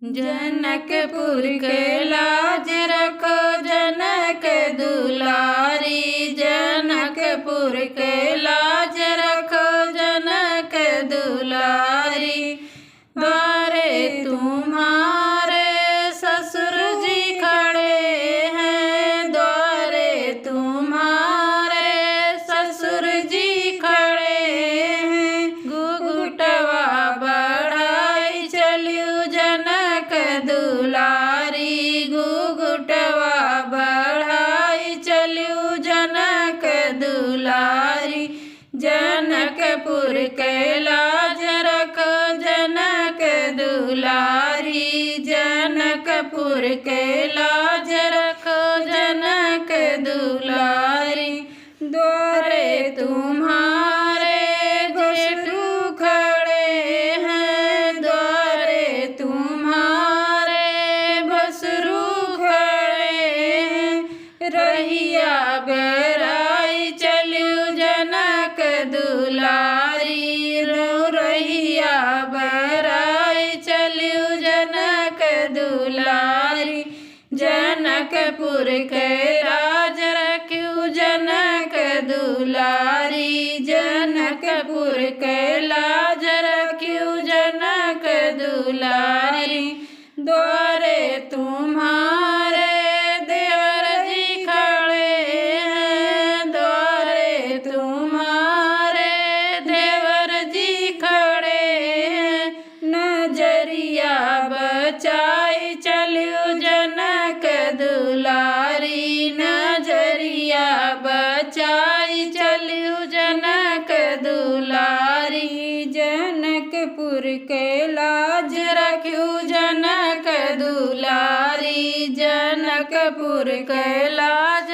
जनकपुर के लाज रखो जनक दुलारी। जनकपुर के लाज रखो जनक दुलारी। द्वारे तुम्हारे ससुर जी खड़े हैं। द्वारे तुम्हारे ससुर जी खड़े हैं। घुघुटवा बढ़ाई चलियो जनक दुलारी। घुघुटवा बढ़ाई चलियो जनक दुलारी। जनकपुर के लाज रखो जनक दुलारी। जनकपुर के लाज रखो जनक दुलारी। द्वारे तुम्हारे घोषरू खड़े हैं। द्वारे तुम्हारे भसरू खड़े हैं। रहिया बराई चलियो जनक दुलारी। रहिया बराई चलियो जनक दुलारी। जनकपुर के राज रखियो जनक दुलारी। जनकपुर के लाज रखियो जनक दुलारी। द्वारे तुम्हारे देवर जी खड़े हैं। द्वारे तुम्हारे देवर जी खड़े हैं। नजरिया बचाई चलियो जनक दुलारी। नजरिया बचाई चलियो जनक दुलारी। जनकपुर के लाज रखियो जनक दुलारी। जनकपुर के लाज